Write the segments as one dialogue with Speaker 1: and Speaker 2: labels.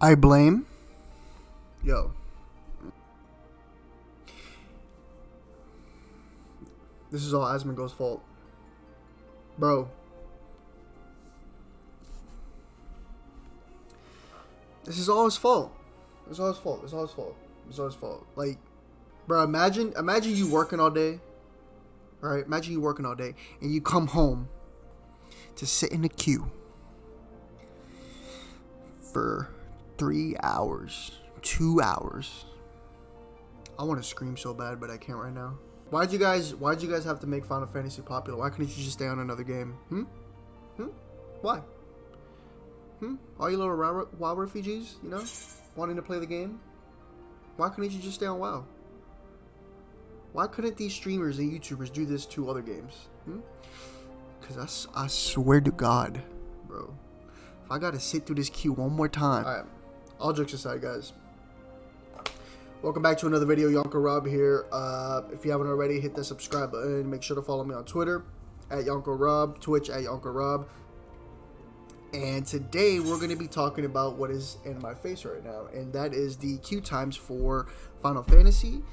Speaker 1: I blame. Yo. This is all Asmongold's fault. Bro. This is all his fault. It's all his fault. It's all his fault. It's all his fault. Like, bro, imagine you working all day. Right? Imagine you working all day and you come home to sit in the queue for 3 hours, 2 hours. I want to scream so bad, but I can't right now. Why'd you guys have to make Final Fantasy popular? Why couldn't you just stay on another game? Why? All you little WoW refugees, you know, wanting to play the game? Why couldn't you just stay on WoW? Why couldn't these streamers and YouTubers do this to other games? Because I swear to God, bro, if I gotta sit through this queue one more time. Alright, all jokes aside, guys. Welcome back to another video. Yonker Rob here. If you haven't already, hit that subscribe button. Make sure to follow me on Twitter at Yonker Rob, Twitch at Yonker Rob. And today we're going to be talking about what is in my face right now, and that is the queue times for Final Fantasy.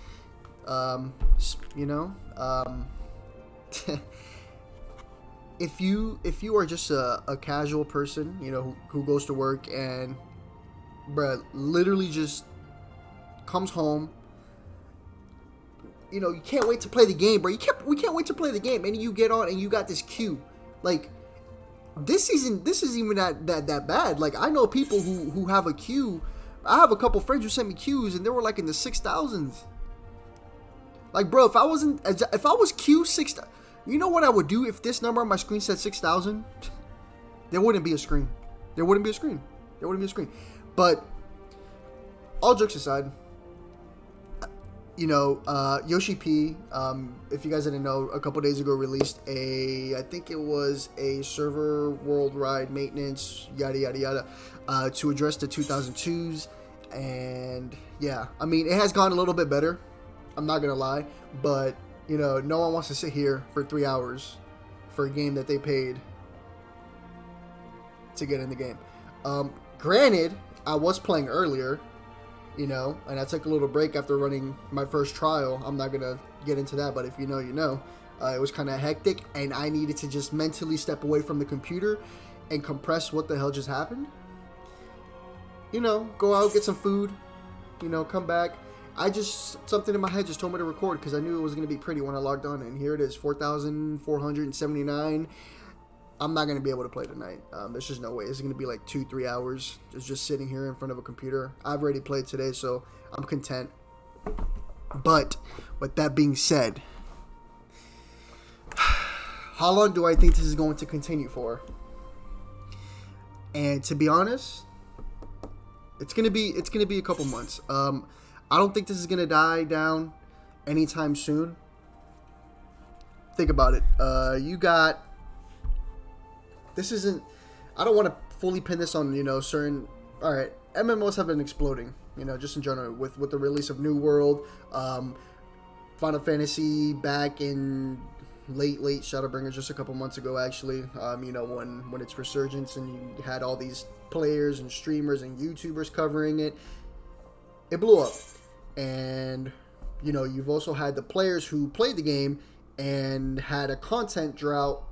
Speaker 1: If you are just a casual person, you know, who goes to work and, bruh, literally just comes home, you know, you can't wait to play the game, bro. We can't wait to play the game, and you get on and you got this queue. Like, this isn't even that bad. Like, I know people who have a queue. I have a couple friends who sent me queues, and they were like in the 6,000s. Like, bro, if I was queue 6,000, you know what I would do if this number on my screen said 6,000? There wouldn't be a screen. There wouldn't be a screen. There wouldn't be a screen. But all jokes aside, you know, Yoshi P, if you guys didn't know, a couple days ago released I think it was a server worldwide maintenance, yada, yada, yada, to address the 2002s. And yeah, I mean, it has gone a little bit better. I'm not going to lie. But, you know, no one wants to sit here for 3 hours for a game that they paid to get in the game. Granted, I was playing earlier, you know, and I took a little break after running my first trial. I'm not going to get into that, but if you know, you know. It was kind of hectic, and I needed to just mentally step away from the computer and compress what the hell just happened. You know, go out, get some food, you know, come back. Something in my head just told me to record because I knew it was going to be pretty when I logged on, and here it is, 4,479. I'm not going to be able to play tonight. There's just no way. It's going to be like 2-3 hours just sitting here in front of a computer. I've already played today, so I'm content. But with that being said, how long do I think this is going to continue for? And to be honest, it's going to be a couple months. I don't think this is going to die down anytime soon. Think about it. This isn't, I don't want to fully pin this on, you know, certain, alright, MMOs have been exploding, you know, just in general, with the release of New World, Final Fantasy back in late Shadowbringers, just a couple months ago, actually, you know, when its resurgence, and you had all these players and streamers and YouTubers covering it, it blew up. And, you know, you've also had the players who played the game and had a content drought.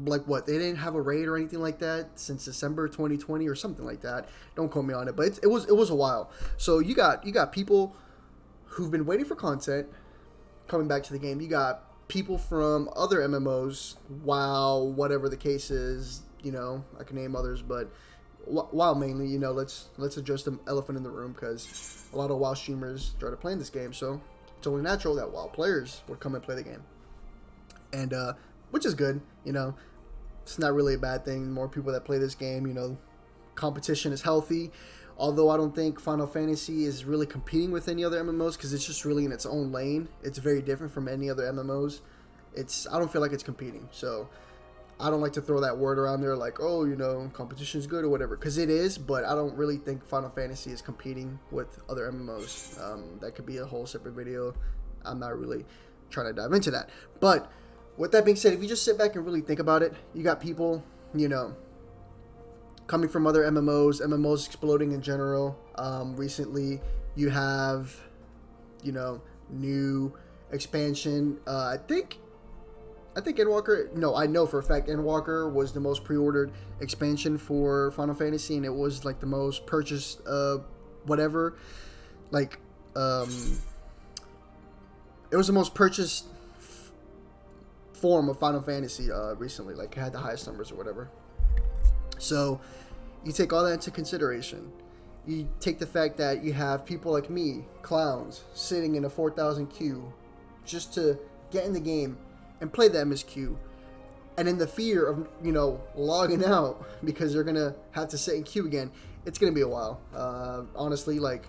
Speaker 1: Like, what, they didn't have a raid or anything like that since December 2020 or something like that. Don't quote me on it, but it was a while. So you got people who've been waiting for content coming back to the game. You got people from other MMOs, WoW, whatever the case is. You know, I can name others, but WoW mainly. You know, let's address the elephant in the room, because a lot of WoW streamers started playing this game, so it's only natural that WoW players would come and play the game. And which is good, you know. It's not really a bad thing. More people that play this game, you know. Competition is healthy. Although I don't think Final Fantasy is really competing with any other MMOs, because it's just really in its own lane. It's very different from any other MMOs. I don't feel like it's competing. So I don't like to throw that word around there like, oh, you know, competition is good or whatever, because it is, but I don't really think Final Fantasy is competing with other MMOs. That could be a whole separate video. I'm not really trying to dive into that. But with that being said, if you just sit back and really think about it, you got people, you know, coming from other MMOs exploding in general. Recently, you have, new expansion. I think Endwalker. No, I know for a fact Endwalker was the most pre-ordered expansion for Final Fantasy, and it was like the most purchased, whatever. Like, it was the most purchased form of Final Fantasy recently. Like, it had the highest numbers or whatever. So, you take all that into consideration. You take the fact that you have people like me, clowns, sitting in a 4,000 queue just to get in the game and play the MSQ, and in the fear of logging out because they're gonna have to sit in queue again. It's gonna be a while. Honestly, like,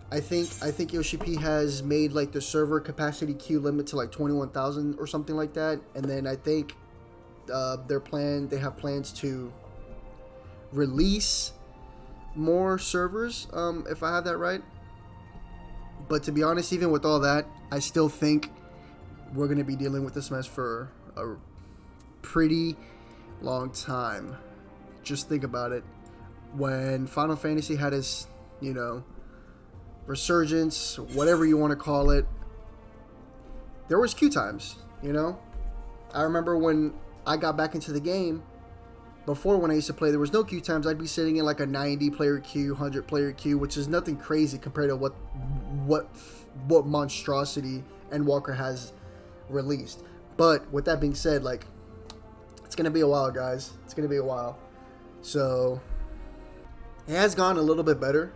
Speaker 1: I think Yoshi P has made like the server capacity queue limit to like 21,000 or something like that, and then I think they have plans to release more servers, if I have that right. But to be honest, even with all that, I still think we're going to be dealing with this mess for a pretty long time. Just think about it. When Final Fantasy had its, resurgence, whatever you want to call it, there was queue times, I remember when I got back into the game, before when I used to play, there was no queue times. I'd be sitting in like a 90-player queue, 100-player queue, which is nothing crazy compared to what monstrosity Endwalker has released. But with that being said, like, it's gonna be a while, guys. It's gonna be a while. So it has gone a little bit better.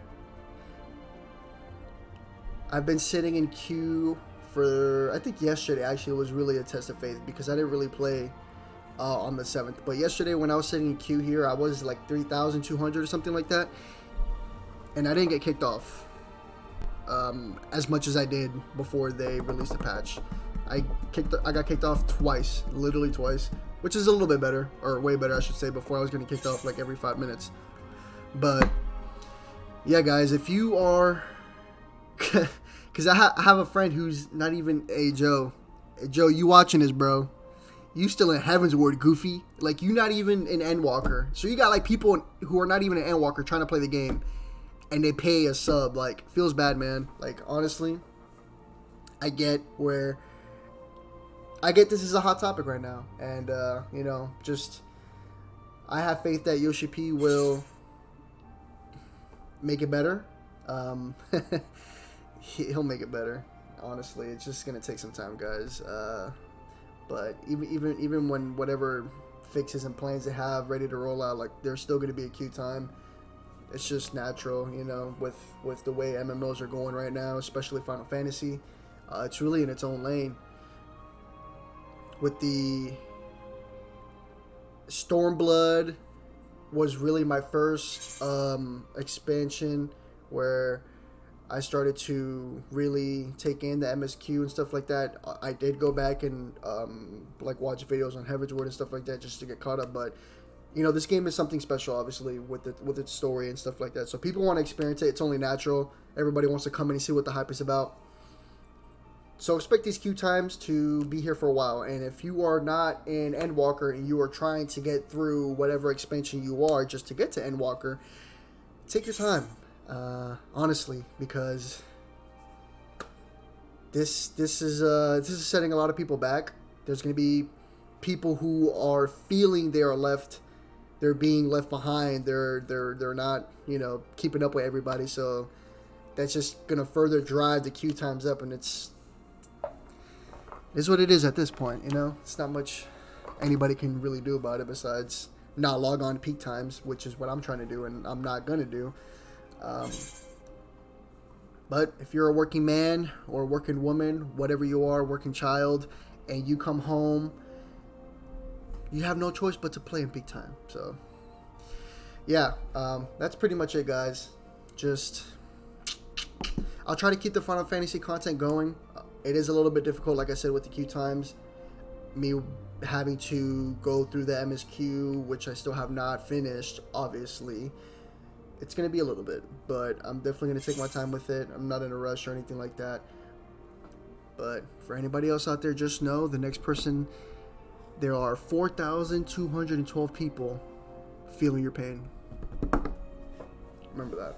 Speaker 1: I've been sitting in queue for, I think yesterday actually was really a test of faith because I didn't really play on the 7th. But yesterday when I was sitting in queue here, I was like 3,200 or something like that, and I didn't get kicked off as much as I did before they released the patch. I got kicked off twice, literally twice, which is a little bit better, or way better I should say. Before I was getting kicked off like every 5 minutes. But yeah, guys, if you are because I have a friend who's not even Joe, you watching this, bro? You still in Heaven's Ward, goofy. Like, you not even an Endwalker. So you got like people who are not even an Endwalker trying to play the game, and they pay a sub. Like, feels bad, man. Like, honestly, I get this is a hot topic right now, and just I have faith that Yoshi P will make it better. He'll make it better. Honestly, it's just gonna take some time, guys. But even when whatever fixes and plans they have ready to roll out, like, there's still gonna be a queue time. It's just natural, with the way MMOs are going right now, especially Final Fantasy. It's really in its own lane. With the Stormblood was really my first expansion where I started to really take in the MSQ and stuff like that. I did go back and watch videos on Heaven's Ward and stuff like that just to get caught up. But this game is something special, obviously, with its story and stuff like that. So people want to experience it. It's only natural. Everybody wants to come in and see what the hype is about. So expect these queue times to be here for a while. And if you are not in Endwalker and you are trying to get through whatever expansion you are just to get to Endwalker, take your time. Honestly, because this is setting a lot of people back. There's going to be people who are feeling they're being left behind. They're not keeping up with everybody. So that's just going to further drive the queue times up, and it's what it is at this point. It's not much anybody can really do about it besides not log on to peak times, which is what I'm trying to do, and I'm not going to do. But if you're a working man or a working woman, whatever you are, working child, and you come home, you have no choice but to play in peak time. So, yeah, that's pretty much it, guys. I'll try to keep the Final Fantasy content going. It is a little bit difficult, like I said, with the queue times. Me having to go through the MSQ, which I still have not finished, obviously. It's going to be a little bit, but I'm definitely going to take my time with it. I'm not in a rush or anything like that. But for anybody else out there, just know the next person, there are 4,212 people feeling your pain. Remember that.